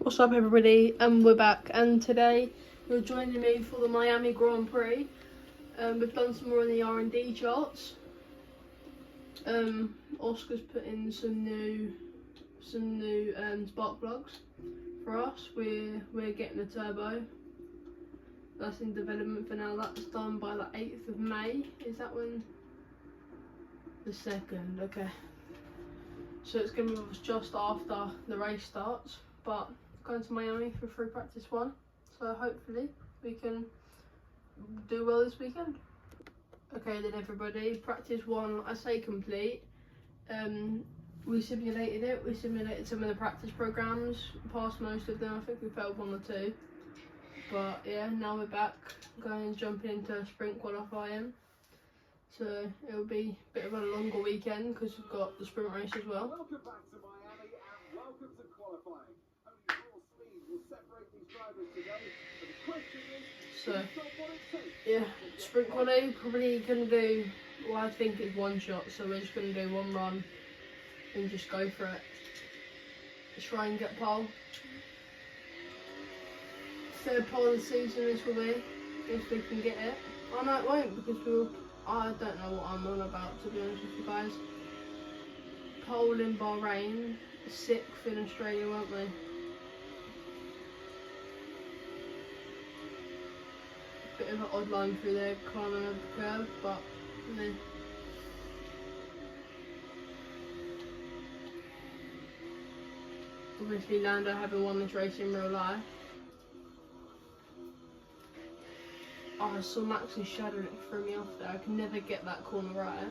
What's up everybody, and we're back, and today you're joining me for the Miami Grand Prix. We've done some more in the R&D charts. Oscar's put in some new spark plugs for us. We're getting a turbo. That's in development for now. That's done by the 8th of May. Is that when? The 2nd, okay. So it's going to be just after the race starts, but going to Miami for free practice 1, so hopefully we can do well this weekend. Okay then everybody, practice 1, I say complete. We simulated it, we simulated some of the practice programs, passed most of them. I think we failed 1 or 2, but yeah, now we're back going jumping into sprint qualifying, so it'll be a bit of a longer weekend because we've got the sprint race as well. Welcome back to Miami and welcome to qualifying. Only raw speed will separate these drivers today, but the question is, So what it takes. yeah, sprint quality probably gonna do, well I think it's 1 shot, so we're just gonna do 1 run and just go for it. Try and get pole. 3rd pole of the season this will be, if we can get it. Oh no, it won't, because I don't know what I'm on about, to be honest with you guys. Pole in Bahrain, 6th in Australia, weren't we? Bit of an odd line through there, climbing over the curve, but meh. Obviously Lando having won this race in real life. Oh, I saw Max's shadow and it threw me off there. I can never get that corner right.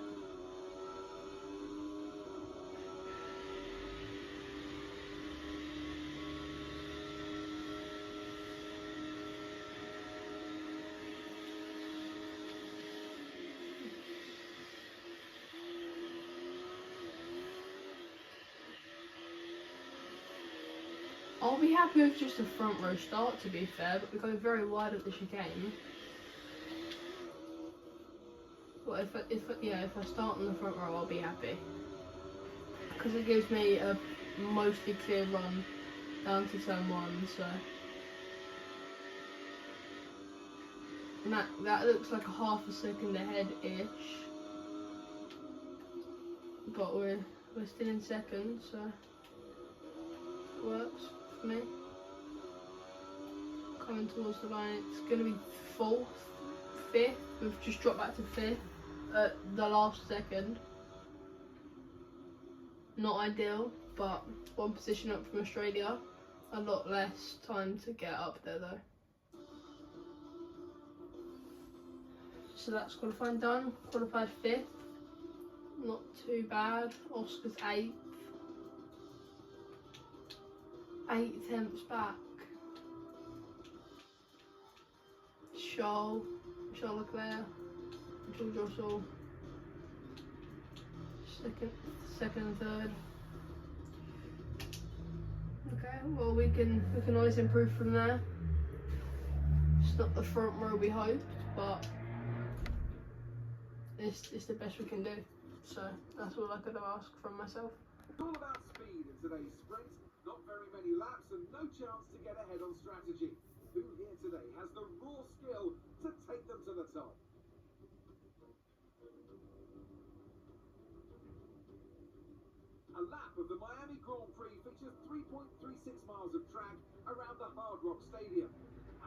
I'll be happy with just a front row start, to be fair, but we go very wide at the chicane. But if I start in the front row, I'll be happy, because it gives me a mostly clear run down to turn 1. So, and that looks like a half a second ahead-ish, but we're still in 2nd, so it works for me. Coming towards the line, it's going to be 4th, 5th. We've just dropped back to 5th at the last second. Not ideal, but 1 position up from Australia. A lot less time to get up there though. So that's qualifying done. Qualified 5th. Not too bad. Oscar's 8th. 8 tenths back. Charles Leclerc, George Russell, second and 3rd. Okay, well we can always improve from there. It's not the front row we hoped, but it's the best we can do. So that's all I could ask from myself. It's all about speed in today's sprint. Not very many laps and no chance to get ahead on strategy. Who here today has the raw skill to take them to the top? A lap of the Miami Grand Prix features 3.36 miles of track around the Hard Rock Stadium,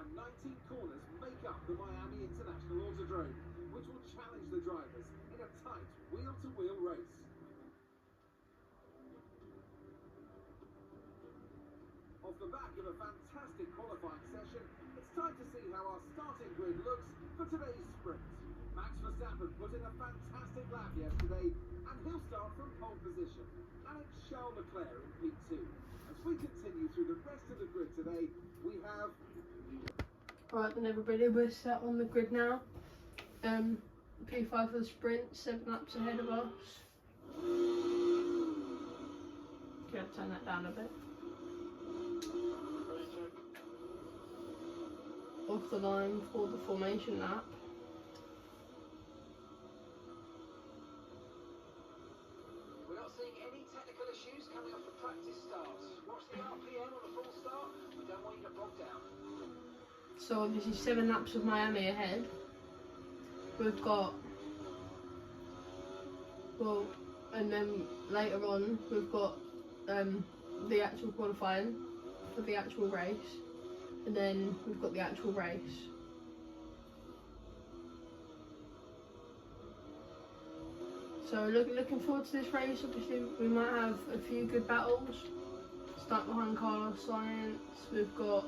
and 19 corners make up the Miami International Autodrome, which will challenge the drivers in a tight wheel-to-wheel race. Off the back of a fantastic qualifying session, it's time to see how our starting grid looks for today's sprint. Max Verstappen put in a fantastic lap yesterday, and he'll start from pole position. And it's Charles Leclerc in P2. As we continue through the rest of the grid today, we have... Alright then everybody, we're set on the grid now. P5 for the sprint, 7 laps ahead of us. Can I turn that down a bit? Off the line for the formation lap. We're not seeing any technical issues coming off the practice start. Watch the RPM on a full start So obviously 7 laps of Miami ahead. We've got, well, and then later on we've got the actual qualifying for the actual race, and then we've got the actual race. So looking forward to this race. Obviously we might have a few good battles. Start behind Carlos Sainz, we've got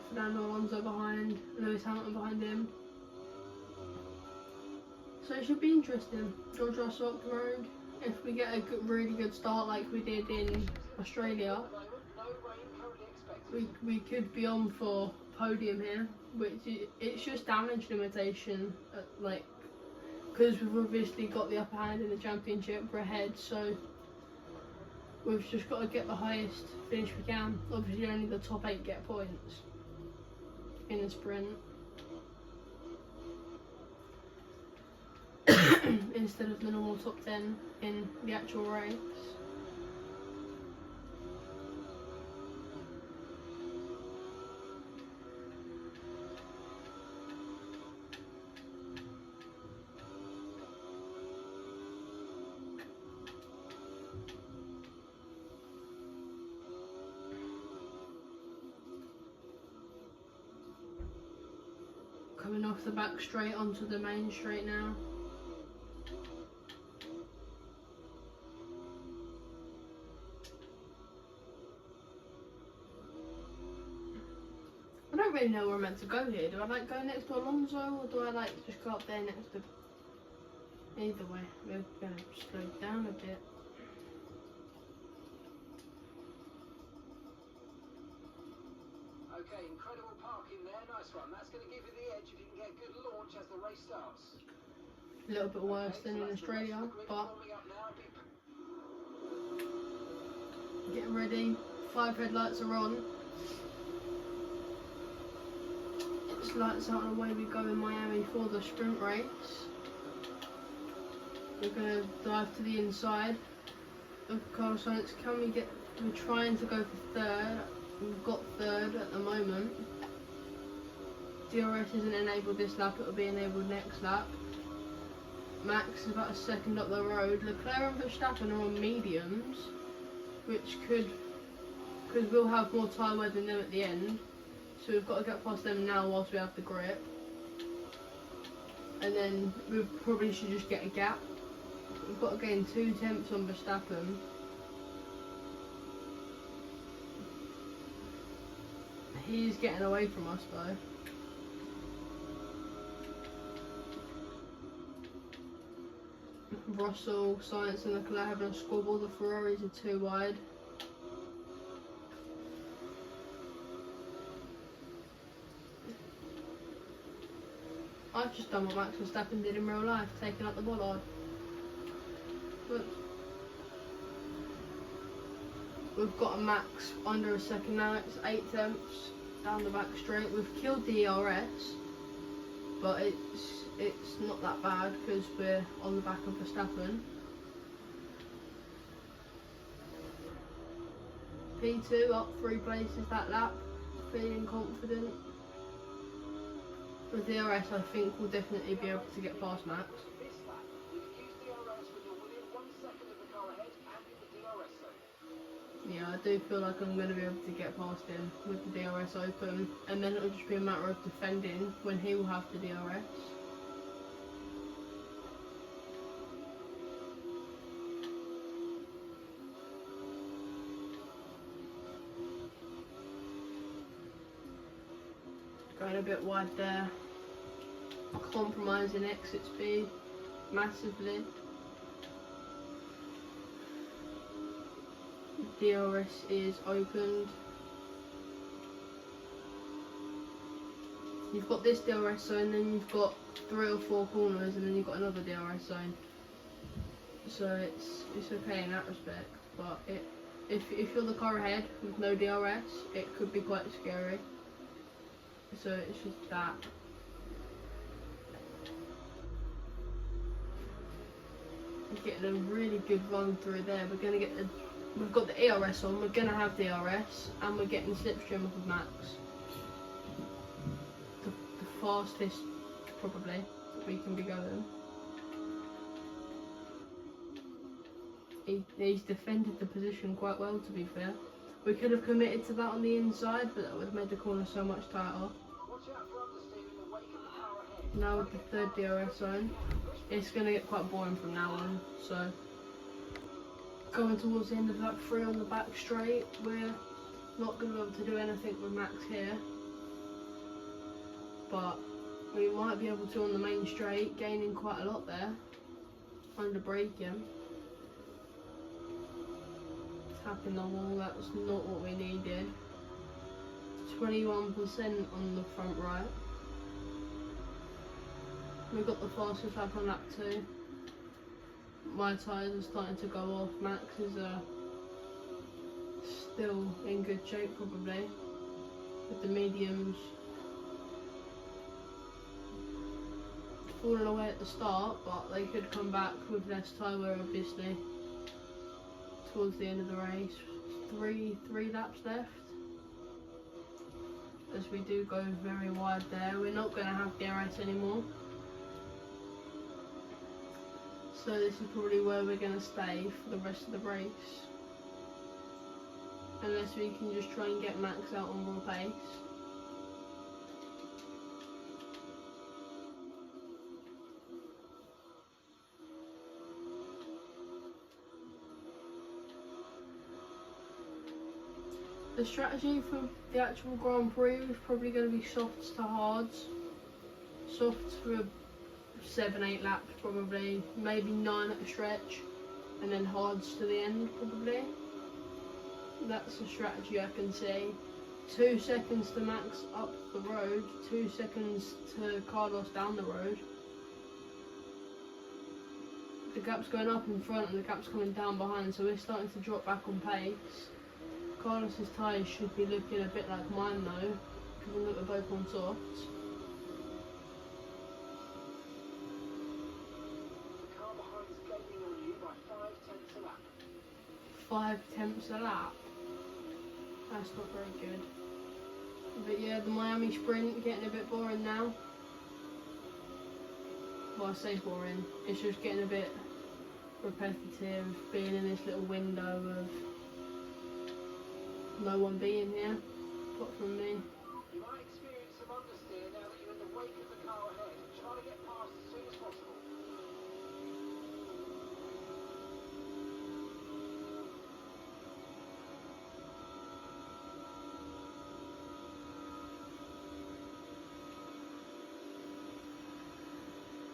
Fernando Alonso behind, Lewis Hamilton behind him. So it should be interesting. George Russell up the road. If we get a really good start like we did in Australia, we could be on for podium here, which it's just damage limitation, like, because we've obviously got the upper hand in the championship, we're ahead, so we've just got to get the highest finish we can. Obviously only the top 8 get points in the sprint. Instead of the normal top 10 in the actual race. Coming off the back straight onto the main straight now. I don't really know where I'm meant to go here. Do I like go next to Alonso, or do I like just go up there next to... Either way, we're going to slow down a bit. Okay, incredible parking there, nice one. That's going to give you the edge if you can get a good launch as the race starts. A little bit worse than in Australia, but getting ready. 5 headlights are on. It's lights out and away we go in Miami for the sprint race. We're going to dive to the inside of Carlos Sainz. We're trying to go for 3rd. We've got 3rd at the moment. DRS isn't enabled this lap, it will be enabled next lap. Max is about a second up the road. Leclerc and Verstappen are on mediums, which could, because we'll have more tyre wear than them at the end. So we've got to get past them now whilst we have the grip. And then we probably should just get a gap. We've got to gain 2 tenths on Verstappen. He's getting away from us though. Russell, Sainz and Leclerc having a squabble. The Ferraris are too wide. I've just done what Max Verstappen did in real life, taking out the bollard. But we've got a Max under a second now, it's 8 tenths down the back straight. We've killed the ERS, but it's not that bad because we're on the back of Verstappen. P2 up 3 places that lap, feeling confident. With DRS I think we'll definitely be able to get past Max. Yeah, I do feel like I'm going to be able to get past him with the DRS open, and then it'll just be a matter of defending when he will have the DRS. Going a bit wide there, compromising exit speed massively. DRS is opened. You've got this DRS zone, then you've got 3 or 4 corners, and then you've got another DRS zone. So it's okay in that respect, but if you're the car ahead with no DRS, it could be quite scary. So it's just that. We're getting a really good run through there. We're gonna get we've got the ERS on, we're gonna have DRS, and we're getting slipstream off of Max. fastest probably that we can be going. He's defended the position quite well, to be fair. We could have committed to that on the inside, but that would have made the corner so much tighter. Now with the third DRS zone, it's going to get quite boring from now on. So going towards the end of lap 3 on the back straight, we're not going to be able to do anything with Max here. But we might be able to on the main straight, gaining quite a lot there under braking. Tapping the wall, that's not what we needed. 21% on the front right. We got the fastest lap on lap 2. My tyres are starting to go off. Max is still in good shape probably with the mediums. Falling away at the start, but they could come back with less tyre wear obviously towards the end of the race. Three laps left, as we do go very wide there. We're not going to have DRS anymore, so this is probably where we're going to stay for the rest of the race, unless we can just try and get Max out on raw pace. The strategy for the actual Grand Prix is probably going to be softs to hards. Softs for 7-8 laps probably, maybe 9 at a stretch, and then hards to the end probably. That's the strategy I can see. 2 seconds to Max up the road, 2 seconds to Carlos down the road. The gap's going up in front and the gap's coming down behind, so we're starting to drop back on pace. Carlos's tyres should be looking a bit like mine though, given that we're both on softs. The car behind is gaining on you by 5/10 a lap. 5/10 a lap? That's not very good. But yeah, the Miami sprint getting a bit boring now. Well, I say boring, it's just getting a bit repetitive, being in this little window of no one being here, apart from me. You might experience some understeer now that you're in the wake of the car ahead. Try to get past as soon as possible.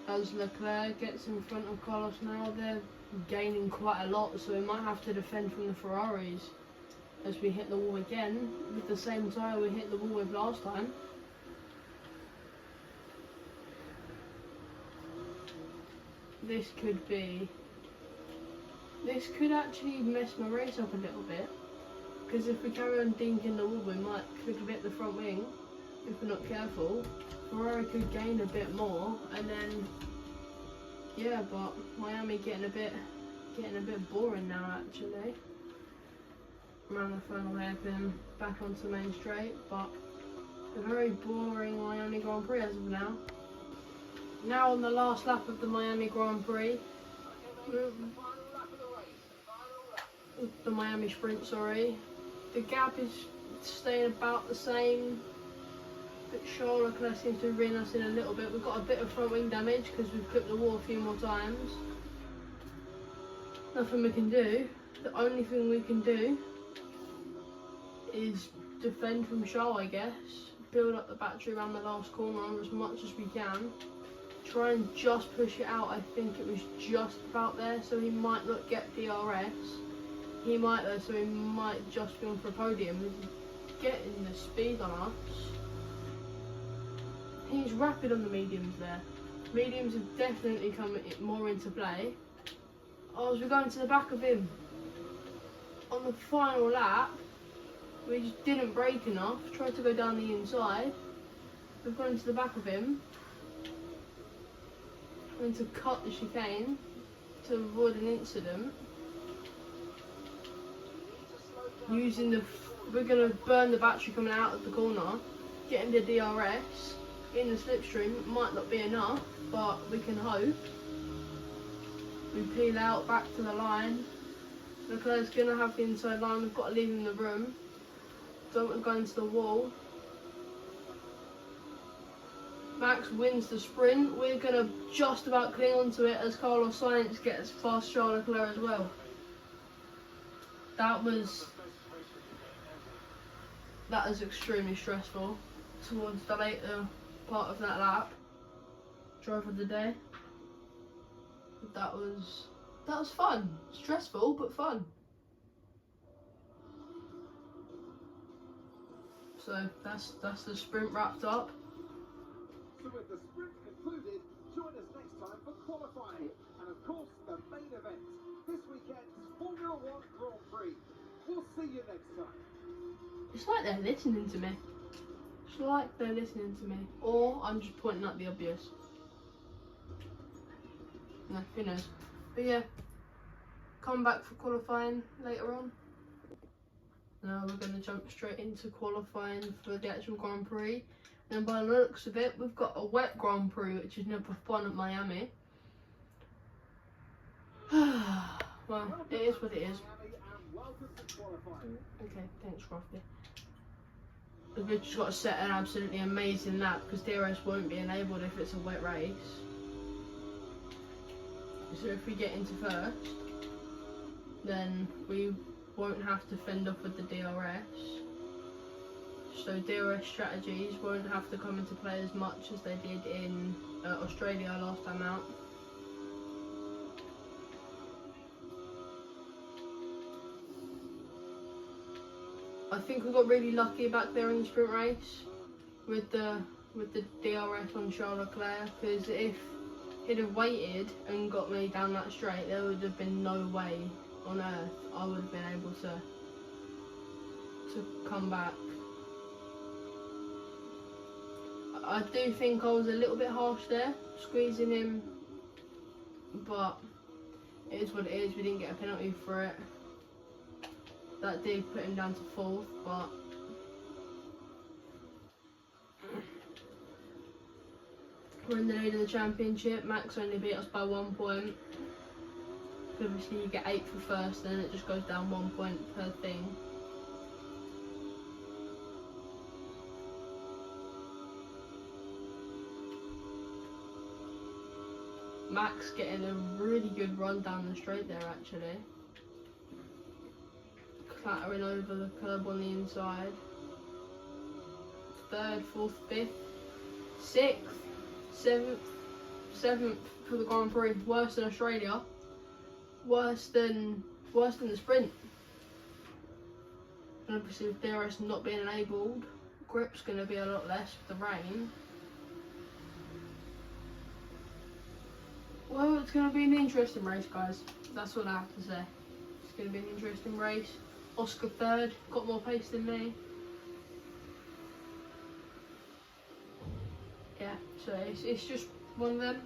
As Leclerc gets in front of Carlos now, they're gaining quite a lot, so we might have to defend from the Ferraris as we hit the wall again with the same tyre we hit the wall with last time. This could actually mess my race up a little bit, because if we carry on dinking the wall we might click a bit the front wing if we're not careful. Ferrari could gain a bit more, and then yeah, but Miami getting a bit boring now actually. Around the final hairpin, back onto the main straight, but a very boring Miami Grand Prix as of now. Now on the last lap of the Miami Grand Prix, the Miami Sprint, sorry. The gap is staying about the same, but Charles Leclerc seems to ring us in a little bit. We've got a bit of front wing damage because we've clipped the wall a few more times. Nothing we can do. The only thing we can do is defend from Charles, I guess. Build up the battery around the last corner as much as we can. Try and just push it out. I think it was just about there, so he might not get DRS. He might though, so he might just be on for a podium. He's getting the speed on us. He's rapid on the mediums there. Mediums have definitely come more into play. Oh, as we're going to the back of him. On the final lap, we just didn't brake enough, tried to go down the inside. We've gone into the back of him. Trying to cut the chicane to avoid an incident. We're going to burn the battery coming out of the corner, getting the DRS. in the slipstream. It might not be enough, but we can hope. We peel out back to the line. Leclerc's gonna have the inside line. We've got to leave him the room. Don't want to go into the wall. Max wins the sprint. We're gonna just about cling onto it as Carlos Sainz gets past Charles Leclerc as well. That was extremely stressful towards the later part of that lap. Drive of the day. That was fun. Stressful but fun. So that's the sprint wrapped up. So with the sprint concluded, join us next time for qualifying and of course the main event, this weekend's Formula 1 Grand Prix. We'll see you next time. It's like they're listening to me. It's like they're listening to me. Or I'm just pointing out the obvious. No, who knows. But yeah, come back for qualifying later on. Now we're going to jump straight into qualifying for the actual Grand Prix. And by the looks of it, we've got a wet Grand Prix, which is never fun at Miami. Well, it is what it is. Okay, thanks, Crafty. We've just got to set an absolutely amazing lap because DRS won't be enabled if it's a wet race. So if we get into first, then we won't have to fend off with the DRS. So DRS strategies won't have to come into play as much as they did in Australia last time out. I think we got really lucky back there in the sprint race with the DRS on Charles Leclerc, because if he'd have waited and got me down that straight, there would have been no way on earth I would have been able to come back. I do think I was a little bit harsh there, squeezing him, but it is what it is. We didn't get a penalty for it. That did put him down to 4th, but we're in the lead of the championship. Max only beat us by 1 point. Obviously you get 8th for first, then it just goes down 1 point per thing. Max getting a really good run down the straight there actually. Clattering over the curb on the inside. 3rd, 4th, 5th, 6th, 7th for the Grand Prix. Worse than Australia. Worse than the sprint. And obviously with DRS not being enabled, grip's going to be a lot less with the rain. Well, it's going to be an interesting race, guys. That's what I have to say. It's going to be an interesting race. Oscar 3rd, got more pace than me. Yeah, so it's just one of them.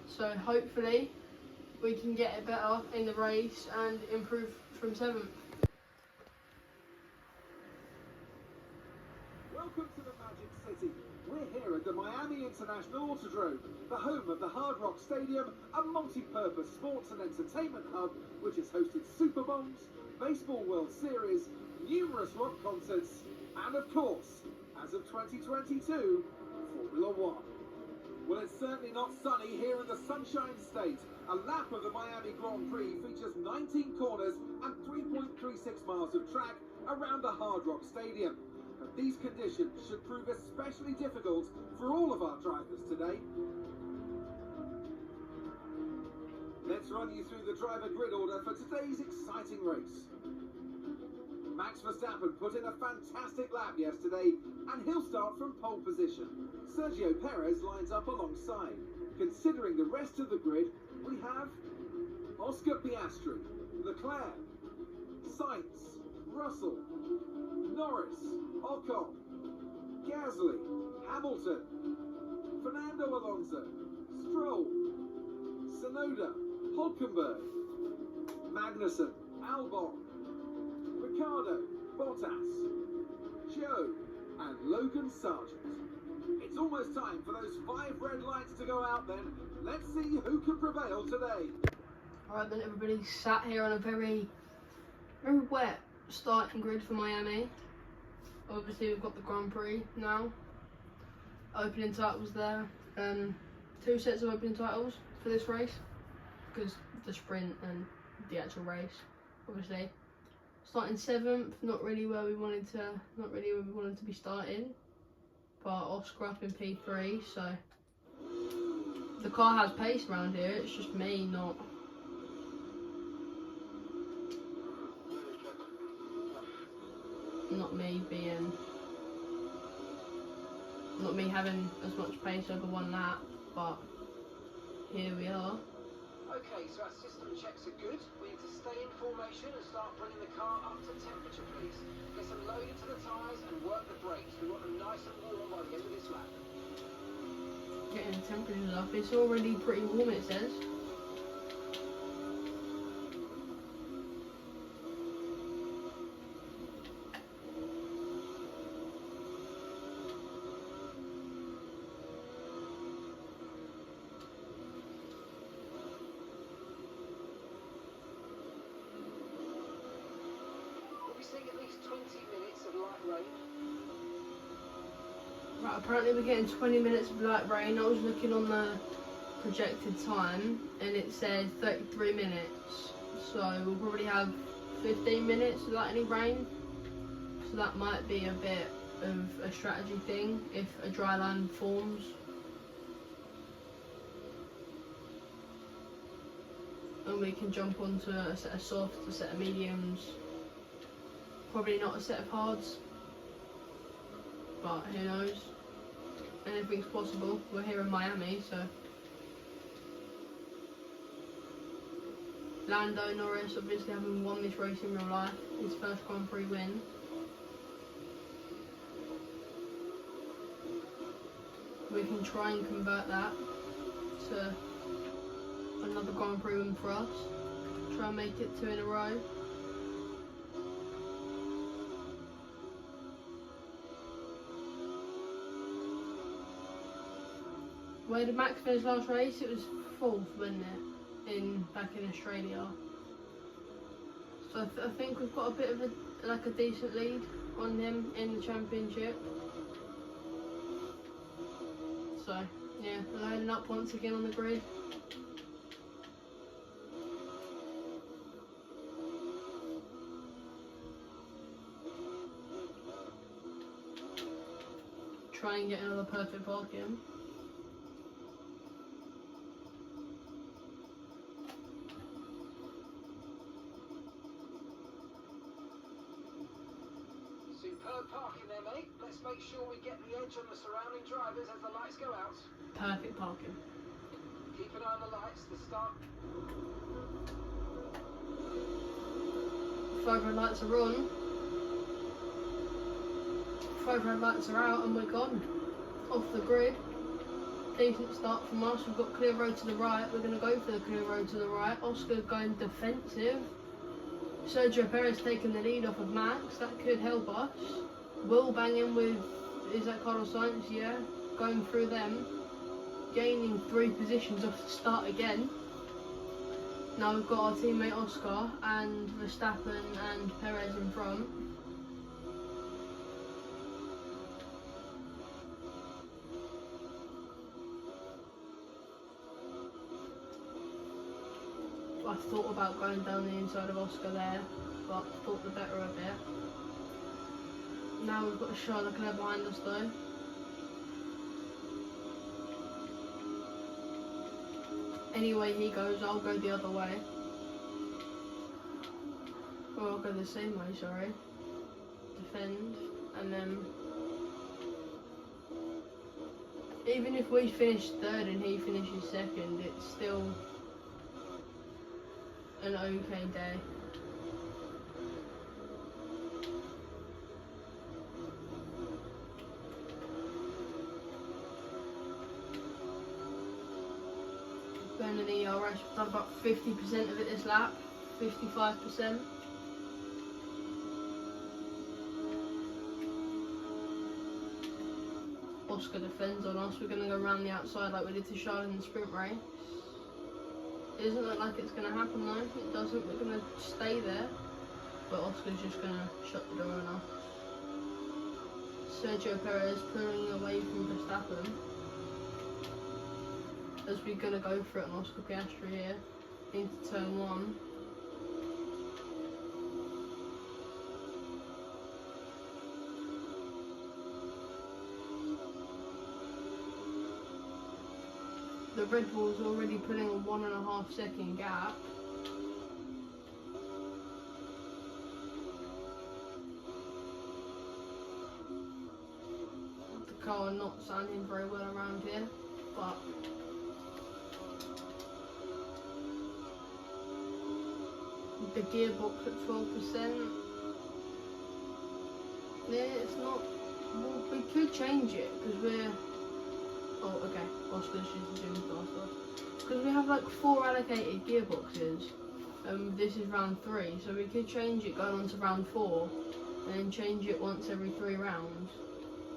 So hopefully we can get it better in the race and improve from 7th. Welcome to the Magic City. We're here at the Miami International Autodrome, the home of the Hard Rock Stadium, a multi-purpose sports and entertainment hub which has hosted Super Bowls, Baseball World Series, numerous rock concerts, and of course, as of 2022, Formula 1. Well, it's certainly not sunny here in the Sunshine State. A lap of the Miami Grand Prix features 19 corners and 3.36 miles of track around the Hard Rock Stadium. But these conditions should prove especially difficult for all of our drivers today. Let's run you through the driver grid order for today's exciting race. Max Verstappen put in a fantastic lap yesterday, and he'll start from pole position. Sergio Perez lines up alongside. Considering the rest of the grid, we have Oscar Piastri, Leclerc, Sainz, Russell, Norris, Ocon, Gasly, Hamilton, Fernando Alonso, Stroll, Tsunoda, Hulkenberg, Magnussen, Albon, Ricardo, Bottas, Joe, and Logan Sargent. It's almost time for those 5 red lights to go out then. Let's see who can prevail today. Alright then, everybody, sat here on a very wet starting grid for Miami. Obviously we've got the Grand Prix now. Opening titles there. 2 sets of opening titles for this race, because the sprint and the actual race, obviously. Starting 7th, not really where we wanted to be starting. But Oscar up in P3, so the car has pace around here. It's just me not me having as much pace over one lap, but here we are. Okay, so our system checks are good. We need to stay in formation and start bringing the car up to temperature, please. Get some load into the tyres and work the brakes. We want them nice and warm by the end of this lap. Getting the temperatures up. It's already pretty warm, it says. At least 20 minutes of light rain. Right, apparently we're getting 20 minutes of light rain. I was looking on the projected time and it says 33 minutes. So we'll probably have 15 minutes without any rain. So that might be a bit of a strategy thing if a dry line forms. And we can jump onto a set of softs, a set of mediums. Probably not a set of hards, but who knows? Anything's possible. We're here in Miami, so. Lando Norris, obviously having won this race in real life, his first Grand Prix win. We can try and convert that to another Grand Prix win for us. Try and make it 2 in a row. Where did Max finish last race? It was 4th, wasn't it? Back in Australia. So I think we've got a bit of a decent lead on him in the championship. So yeah, loading up once again on the grid. Try and get another perfect parking. Superb parking there, mate. Let's make sure we get the edge on the surrounding drivers as the lights go out. Perfect parking. Keep an eye on the lights. The start. 5 red lights are on. 5 red lights are out and we're gone. Off the grid. Decent start from us. We've got clear road to the right. We're going to go for the clear road to the right. Oscar going defensive. Sergio Perez taking the lead off of Max. That could help us. Will banging with, is that Carlos Sainz? Yeah. Going through them. Gaining 3 positions off the start again. Now we've got our teammate Oscar and Verstappen and Perez in front. I thought about going down the inside of Oscar there, but thought the better of it. Now we've got Charles Leclerc behind us though. Anyway he goes, I'll go the other way. Or I'll go the same way, sorry. Defend, and then... Even if we finish 3rd and he finishes 2nd, it's still an okay day. Burning the ERS, we've done about 50% of it this lap, 55%. Oscar defends on us, we're going to go around the outside like we did to Charlotte in the sprint race. It doesn't look like it's going to happen though. It doesn't. We're going to stay there. But Oscar's just going to shut the door on us. Sergio Perez pulling away from Verstappen. As we're going to go for it on Oscar Piastri here. Into turn 1. The Red Bull's already putting a 1.5 second gap. The car not sounding very well around here, but the gearbox at 12%. Yeah, it's not. Well, we could change it because we're. Oh, okay. Oscar's just doing faster. Because we have like 4 allocated gearboxes. This is round 3, so we could change it going on to round 4, and then change it once every 3 rounds,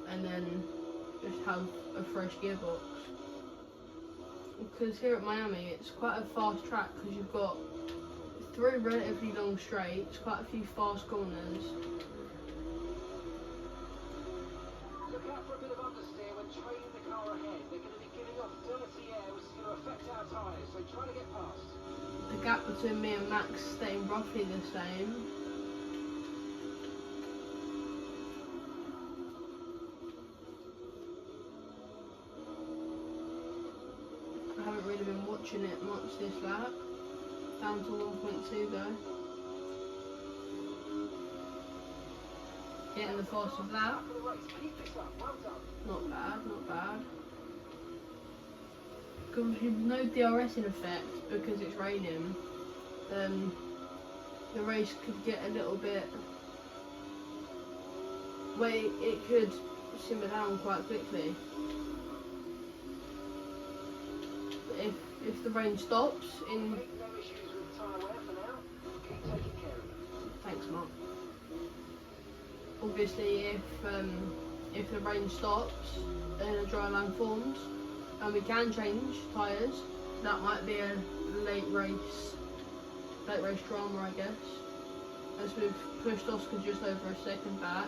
and then just have a fresh gearbox. Because here at Miami, it's quite a fast track because you've got 3 relatively long straights, quite a few fast corners. Look out for a bit of understeer when trailing the car ahead. They're going to be giving off dirty air, which is going to affect our tyres, so try to get past. The gap between me and Max staying roughly the same. I haven't really been watching it much this lap. Down to 1.2 though. Getting the fastest lap. Not bad, not bad. Because with no DRS in effect because it's raining, the race could get a little bit. Well, it could simmer down quite quickly. But if the rain stops in. Thanks, Mark. Obviously, if the rain stops and a dry land forms, and we can change tyres, that might be a late race drama, I guess. As we've pushed Oscar just over a second back.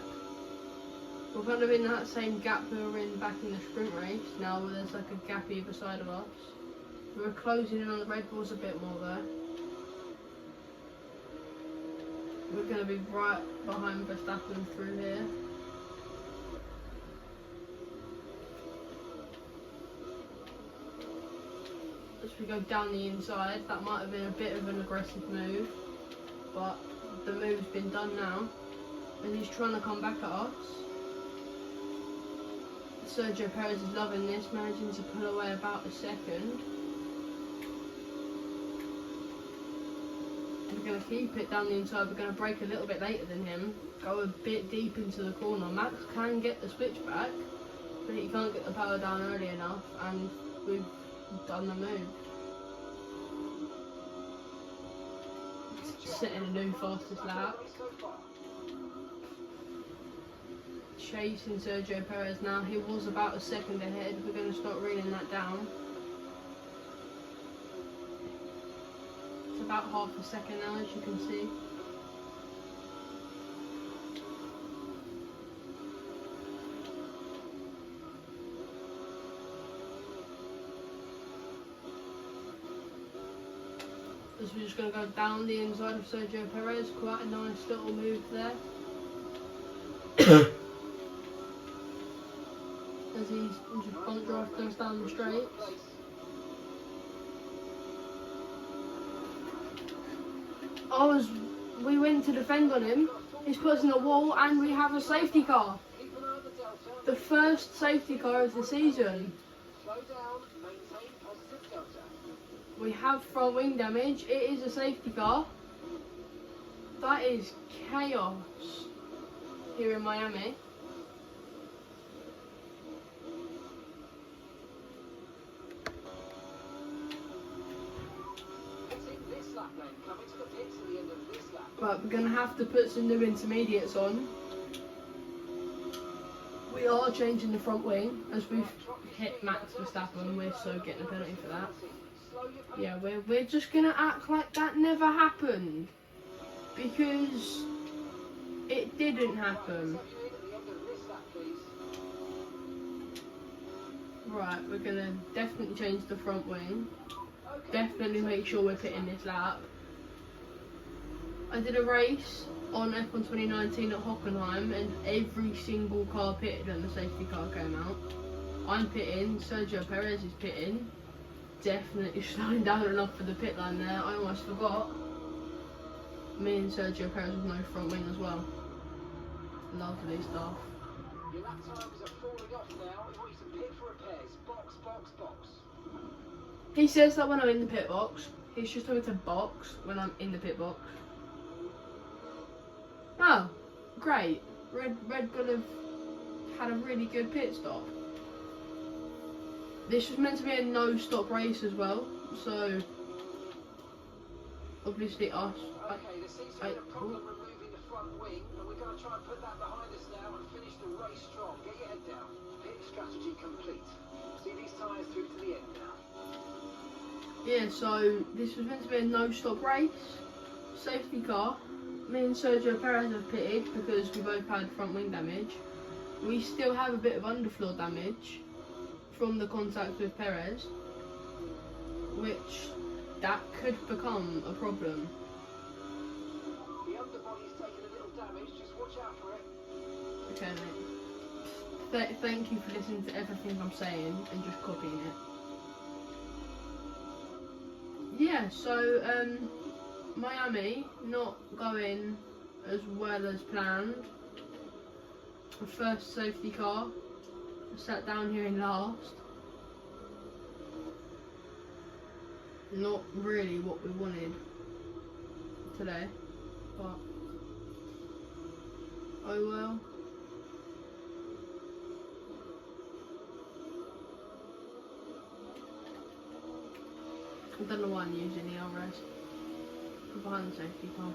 We're kind of in that same gap we were in back in the sprint race, now where there's like a gap either side of us. We're closing in on the Red Bulls a bit more though. We're going to be right behind Verstappen through here. As we go down the inside, that might have been a bit of an aggressive move, but the move's been done now, and he's trying to come back at us. Sergio Perez is loving this, managing to pull away about a second. We're going to keep it down the inside, we're going to brake a little bit later than him, go a bit deep into the corner. Max can get the switchback, but he can't get the power down early enough, and we've done the move. Setting a new fastest lap. Chasing Sergio Perez now. He was about a second ahead. We're going to start reeling that down. It's about half a second now, as you can see. As we're just going to go down the inside of Sergio Perez, quite a nice little move there. As he's just front drafting us down the straights. We went to defend on him, he's put us in a wall, and we have a safety car. The first safety car of the season. We have front wing damage. It is a safety car. That is chaos here in Miami. Right, we're going to have to put some new intermediates on. we are changing the front wing as we've hit Max Verstappen. We're so getting a penalty for that. Yeah, we're just gonna act like that never happened, because it didn't happen. Right, we're gonna definitely change the front wing. Definitely make sure we're pitting this lap. I did a race on F1 2019 at Hockenheim, and every single car pitted and the safety car came out. I'm pitting, Sergio Perez is pitting. Definitely slowing down enough for the pit line there. I almost forgot. Me and Sergio Perez with no front wing as well. Lovely stuff. Your lap times are falling off now. We want you to pit for repairs. Box, box, box. He says that when I'm in the pit box. He's just told me to box when I'm in the pit box. Oh, great. Red Bull have had a really good pit stop. This was meant to be a no-stop race as well, so obviously us. Okay, there seems to be a problem removing the front wing, and we're going to try and put that behind us now and finish the race strong. Get your head down. Pit strategy complete. See these tyres through to the end now. Yeah, so this was meant to be a no-stop race. Safety car. Me and Sergio Perez have pitted because we both had front wing damage. We still have a bit of underfloor damage from the contact with Perez, which that could become a problem. The underbody's taken a little damage, just watch out for it. Okay, mate. Thank you for listening to everything I'm saying and just copying it. Yeah, so Miami not going as well as planned. The first safety car, sat down here in last. Not really what we wanted today, but oh well. I don't know why I'm using the RS behind the safety car.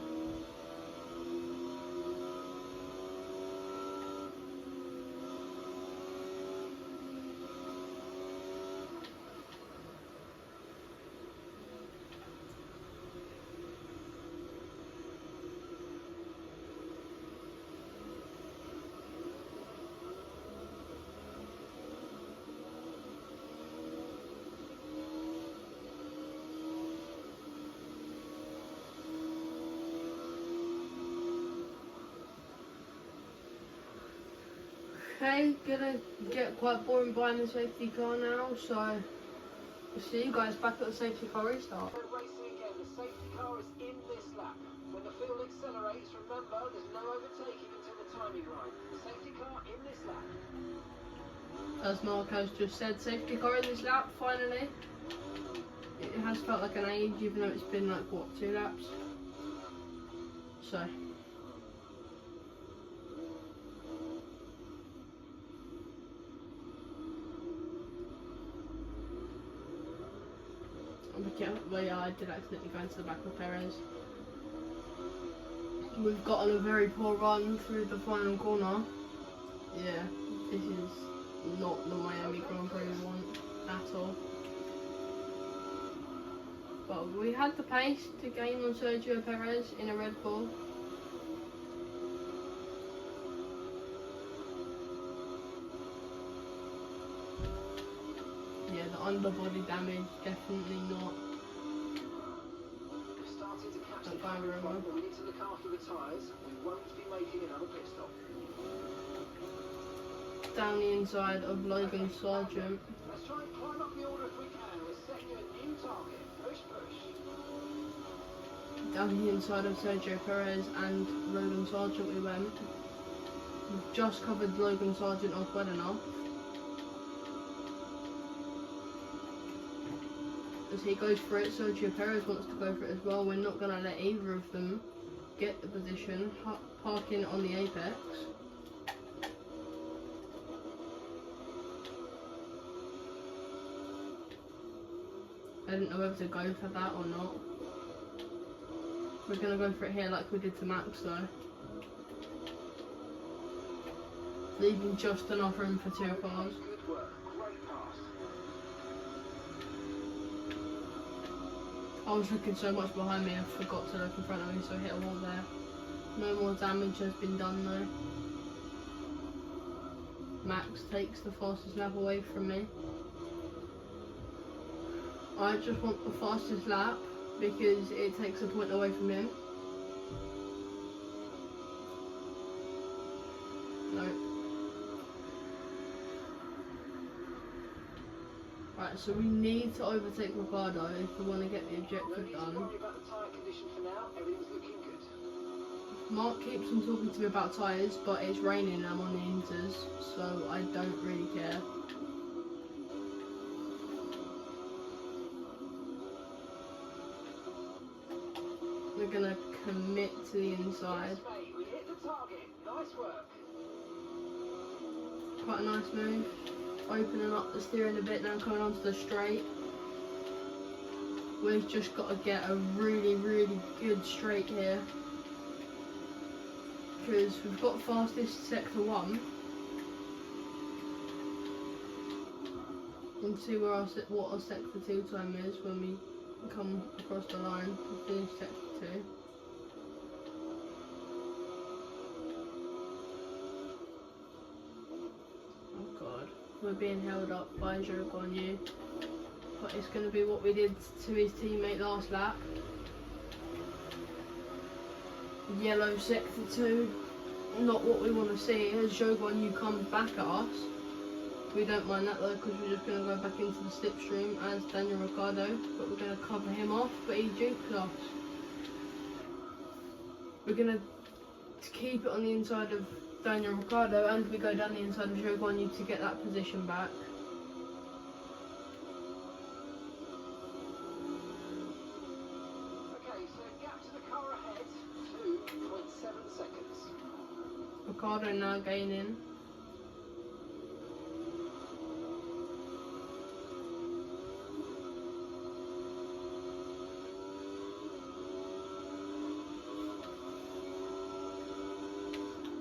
Okay, gonna get quite boring behind the safety car now, so we'll see you guys back at the safety car restart. We're racing again. The safety car is in this lap. When the field accelerates, remember there's no overtaking until the timing line. Safety car in this lap. As Marco's just said, safety car in this lap, finally. It has felt like an age, even though it's been like, what, 2 laps? So. Well, yeah, I did accidentally go into the back of Perez. We've gotten a very poor run through the final corner. Yeah, this is not the Miami Grand Prix we want at all. But we had the pace to gain on Sergio Perez in a Red Bull. Yeah, the underbody damage, definitely not. Starting to catch the Don't go front, wrong. but we need to look after the tyres. We won't be making another pit stop. Down the inside of Logan Sargent. Let's try and climb up the order if we can. We're setting a new target. Push, push. Down the inside of Sergio Perez and Logan Sargent we went. We've just covered Logan Sargent off well enough. As he goes for it, Sergio Perez wants to go for it as well. We're not going to let either of them get the position. Parking on the apex. I didn't know whether to go for that or not. We're going to go for it here like we did to Max though. leaving just enough room for 2 cars. Good work. Great pass. I was looking so much behind me, I forgot to look in front of me, so I hit a wall there. No more damage has been done though. Max takes the fastest lap away from me. I just want the fastest lap because it takes a point away from him. No. Right, so we need to overtake Ricardo if we want to get the objective done. Don't worry about the tyre condition for now. Everything's looking good. Mark keeps on talking to me about tyres, but it's raining and I'm on the Inters, so I don't really care. We're gonna commit to the inside. Yes, mate, we hit the target. Nice work. Quite a nice move. Opening up the steering a bit now, coming onto the straight. We've just got to get a really, really good straight here. Because we've got fastest sector 1. And see where what our sector 2 time is when we come across the line to finish sector 2. Oh god, we're being held up by Zhou Guanyu. But it's going to be what we did to his teammate last lap. Yellow sector 2, not what we want to see. As Zhou Guanyu comes back at us, we don't mind that though, because we're just going to go back into the slipstream as Daniel Ricciardo, but we're going to cover him off, but he juked us. We're going to keep it on the inside of Daniel Ricciardo, and we go down the inside of Zhou Guanyu to get that position back. Ricardo now gaining.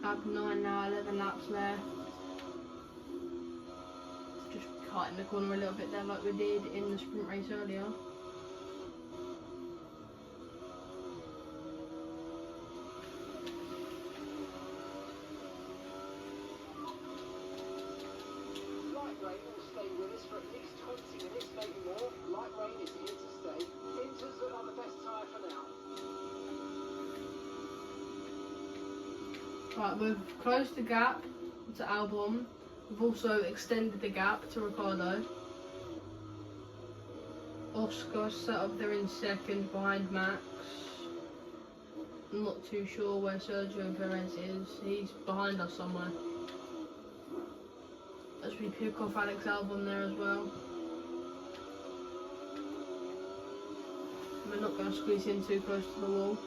Lap 9 now, 11 laps left. Just cutting the corner a little bit there like we did in the sprint race earlier. For at least 20 minutes, maybe more. Light rain is here to stay. Inters look like the best tyre for now. Right, we've closed the gap to Albon. We've also extended the gap to Ricardo. Oscar set up there in second behind Max. I'm not too sure where Sergio Perez is. He's behind us somewhere. As we pick off Alex Albon there as well. We're not going to squeeze in too close to the wall.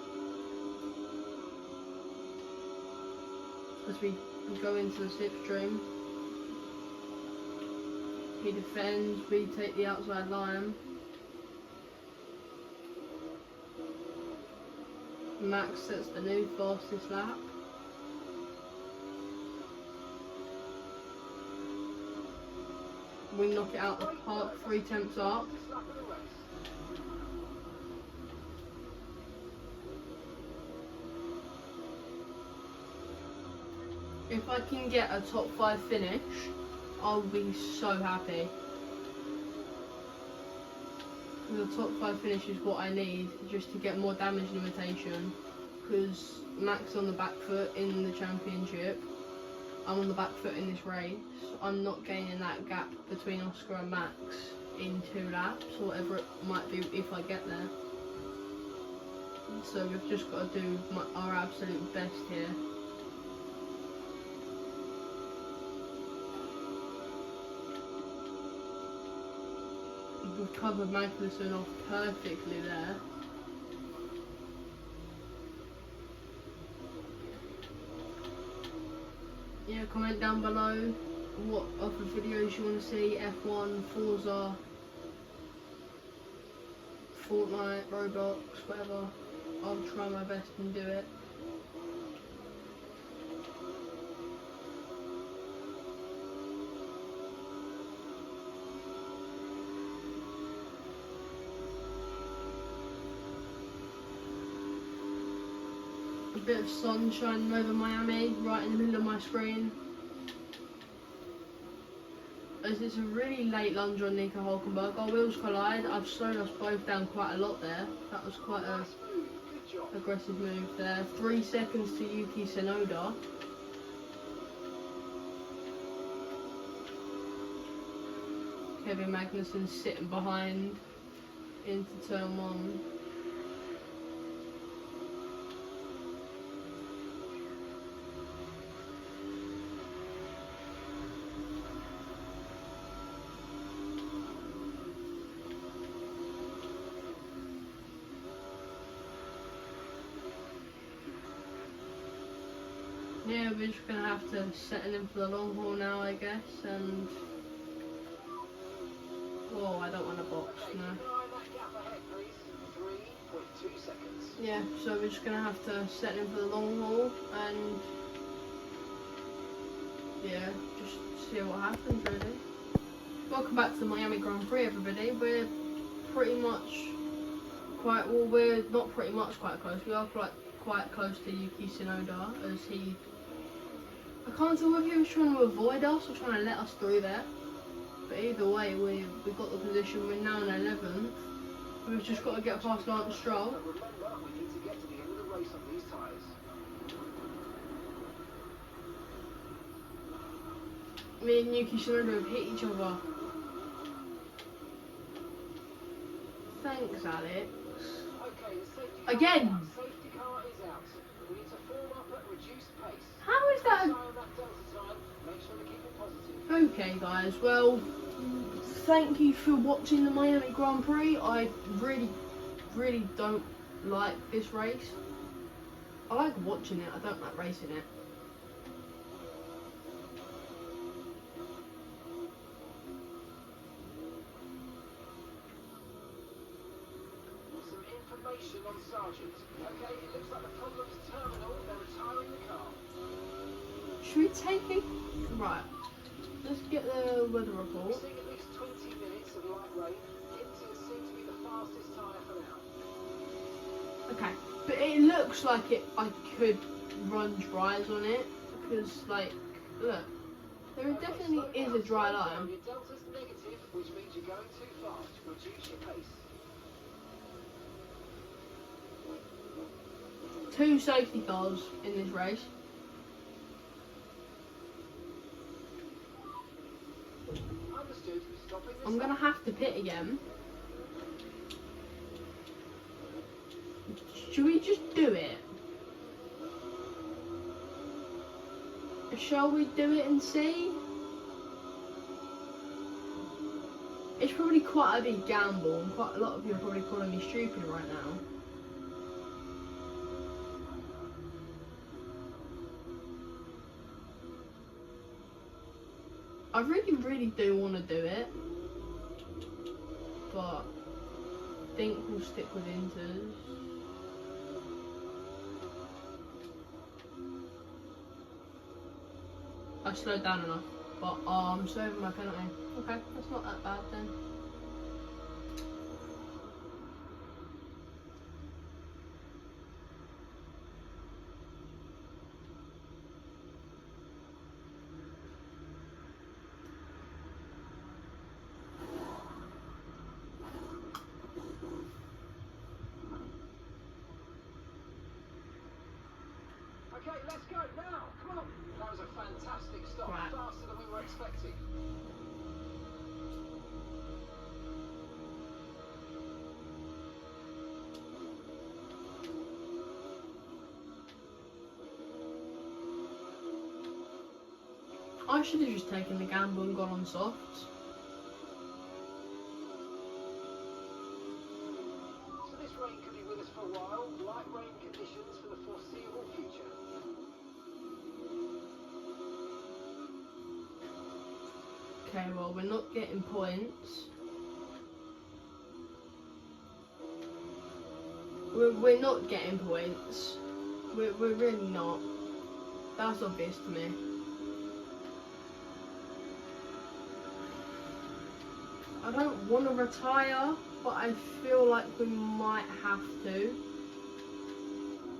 As we go into the slipstream. He defends, we take the outside line. Max sets the new fastest lap. We knock it out the park 3 tenths up. If I can get a top 5 finish, I'll be so happy. The top 5 finish is what I need just to get more damage limitation, because Max on the back foot in the championship. I'm on the back foot in this race. I'm not gaining that gap between Oscar and Max in 2 laps, or whatever it might be if I get there. So we've just got to do our absolute best here. We've covered Magnussen off perfectly there. Yeah, comment down below what other videos you want to see, F1, Forza, Fortnite, Roblox, whatever. I'll try my best and do it. Bit of sun shining over Miami, right in the middle of my screen. As it's a really late lunge on Nico Hulkenberg. Our wheels collide. I've slowed us both down quite a lot there. That was quite a aggressive move there. 3 seconds to Yuki Tsunoda. Kevin Magnussen sitting behind into turn 1. Yeah, we're just gonna have to settle in for the long haul now, I guess, and oh, I don't want to box, no. Yeah, so we're just gonna have to settle in for the long haul, and yeah, just see what happens, really. Welcome back to the Miami Grand Prix, everybody. We're pretty much quite, well, we're not pretty much quite close. We are quite close to Yuki Tsunoda, as he, I can't tell whether he was trying to avoid us or trying to let us through there. But either way, we got the position. We're now in 11th. We've just got to get past Lance Stroll. Remember, we need to get to the end of the race on these tyres. Me and Yuki Tsunoda have hit each other. Thanks, Alex. Okay, the safety Again! Safety car is out. We need to form up at reduced pace. How is that? Eye on that delta time. Make sure to keep it positive. Okay, guys. Well, thank you for watching the Miami Grand Prix. I really don't like this race. I like watching it. I don't like racing it. Some information on Sargent. Okay, it looks like the problem's terminal. They're retiring the car. Should we take it? Right. Let's get the weather We're report. seeing at least 20 minutes of light rain. Inters seem to be the fastest tyre for now. Okay, but it looks like I could run dries on it because, like, look, there definitely is a dry line. Your delta's negative, which means you're going too fast. Reduce your pace. 2 safety cars in this race. Understood. Stopping this. I'm gonna have to pit again. Should we just do it? Shall we do it and see? It's probably quite a big gamble, and quite a lot of you are probably calling me stupid right now. I really do want to do it, but I think we'll stick with Inters. I slowed down enough, but I'm serving my penalty. Okay, that's not that bad then. Okay, let's go now. Come on. That was a fantastic stop. Right. Faster than we were expecting. I should have just taken the gamble and gone on softs. So this rain could be with us for a while. Light rain conditions for the foreseeable future. Okay, well, we're not getting points. We're not getting points. We're really not. That's obvious to me. I don't want to retire, but I feel like we might have to.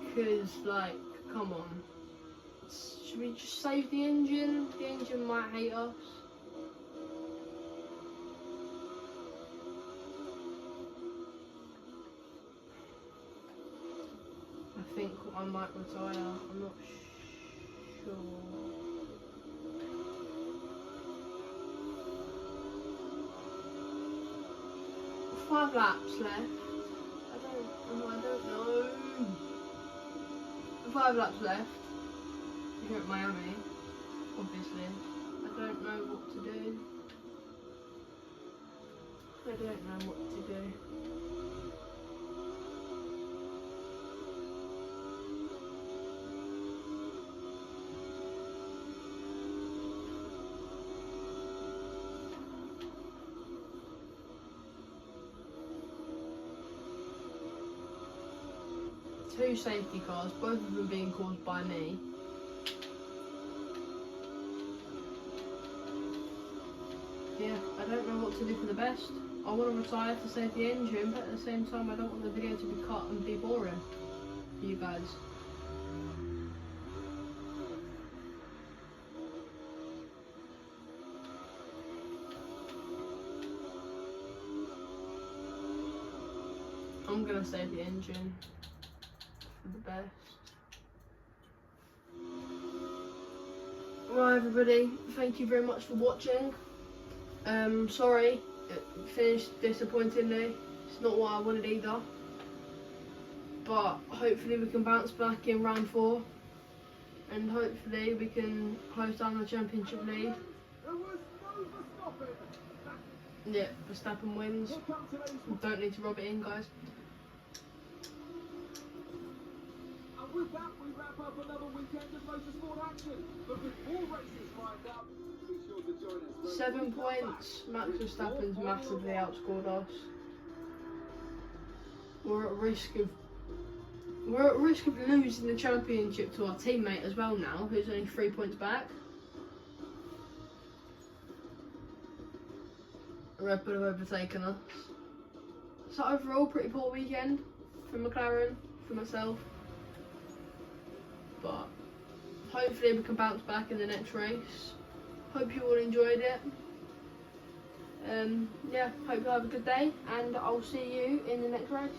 Because, like, Come on. Should we just save the engine? The engine might hate us. I think I might retire. I'm not sure. 5 laps left. I don't know. 5 laps left. Here at Miami, obviously. I don't know what to do. I don't know what to do. Two safety cars, both of them being caused by me. Yeah, I don't know what to do for the best. I want to retire to save the engine, but at the same time I don't want the video to be cut and be boring for you guys. I'm gonna save the engine for the best. Right everybody, thank you very much for watching. Sorry, it finished disappointingly. It's not what I wanted either. But hopefully we can bounce back in round 4. And hopefully we can close down the championship lead. Yeah, Verstappen wins. Don't need to rub it in, guys. And with that, we wrap up another weekend of motorsport action. But before races lined up, be sure to join us. 7 points. Max Verstappen's massively outscored us. We're at risk of losing the championship to our teammate as well now, who's only 3 points back. Red Bull have overtaken us. So overall, pretty poor weekend for McLaren, for myself. But hopefully we can bounce back in the next race. Hope you all enjoyed it. Yeah, hope you have a good day, and I'll see you in the next race.